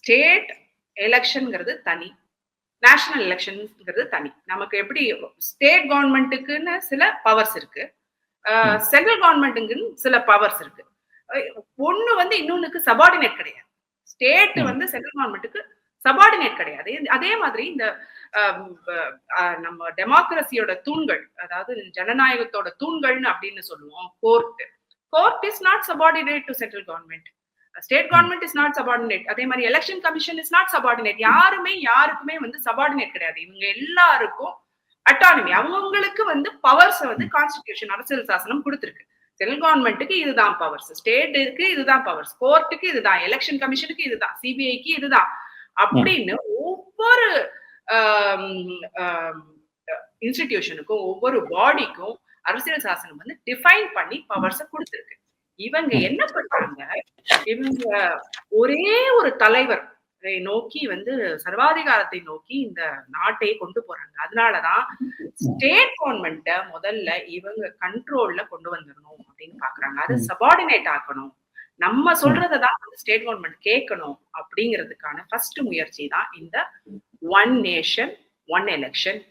State எலெக்ஷன்ங்கிறது தனி, national எலெக்ஷன்ங்கிறது தனி. நமக்கு எப்படி ஸ்டேட் கவர்மெண்ட்டுக்குன்னு சில பவர்ஸ் இருக்கு, சென்ட்ரல் கவர்மெண்ட்டுக்குன்னு சில பவர்ஸ் இருக்கு. ஒண்ணு வந்து இன்னொன்னுக்கு சபார்டினேட் கிடையாது. ஸ்டேட் வந்து சென்ட்ரல் கவர்மெண்ட்டுக்கு சபார்டினேட் கிடையாது. அதே மாதிரி இந்த நம்ம டெமோக்ரஸியோட தூண்கள், அதாவது ஜனநாயகத்தோட தூண்கள்னு அப்படின்னு சொல்லுவோம். Court is not subordinate to central government. State government is not subordinate. அதே மாதிரி election commission is not subordinate. யாருக்குமே வந்து சபார்டினேட் கிடையாது. இவங்க எல்லாருக்கும் அட்டானமி, அவங்களுக்கு வந்து பவர்ஸ் வந்து கான்ஸ்டிடியூஷன், அரசியல் சாசனம் கொடுத்திருக்கு. சென்ட்ரல் கவர்மெண்ட்டுக்கு இதுதான் பவர்ஸ், ஸ்டேட்டுக்கு இதுதான் பவர்ஸ், கோர்ட்டுக்கு இதுதான், எலெக்ஷன் கமிஷனுக்கு இதுதான், சிபிஐக்கு இதுதான் அப்படின்னு ஒவ்வொரு இன்ஸ்டிடியூஷனுக்கும் ஒவ்வொரு பாடிக்கும் அரசியல் சாசனம் வந்து டிஃபைன் பண்ணி பவர்ஸ கொடுத்திருக்கு. இவங்க என்ன பண்றாங்க, இவங்க ஒரே ஒரு தலைவர் நோக்கி வந்து சர்வாதிகாரத்தை நோக்கி இந்த நாட்டையே கொண்டு போறாங்க. அதனாலதான் ஸ்டேட் கவர்மெண்ட்ட முதல்ல இவங்க கண்ட்ரோல்ல கொண்டு வந்துடணும் அப்படின்னு பாக்குறாங்க. அது சபார்டினேட் ஆக்கணும், நம்ம சொல்றதான் ஸ்டேட் கவர்மெண்ட் கேட்கணும் அப்படிங்கிறதுக்கான ஃபர்ஸ்ட் முயற்சி தான் இந்த ஒன் நேஷன் ஒன் எலெக்ஷன்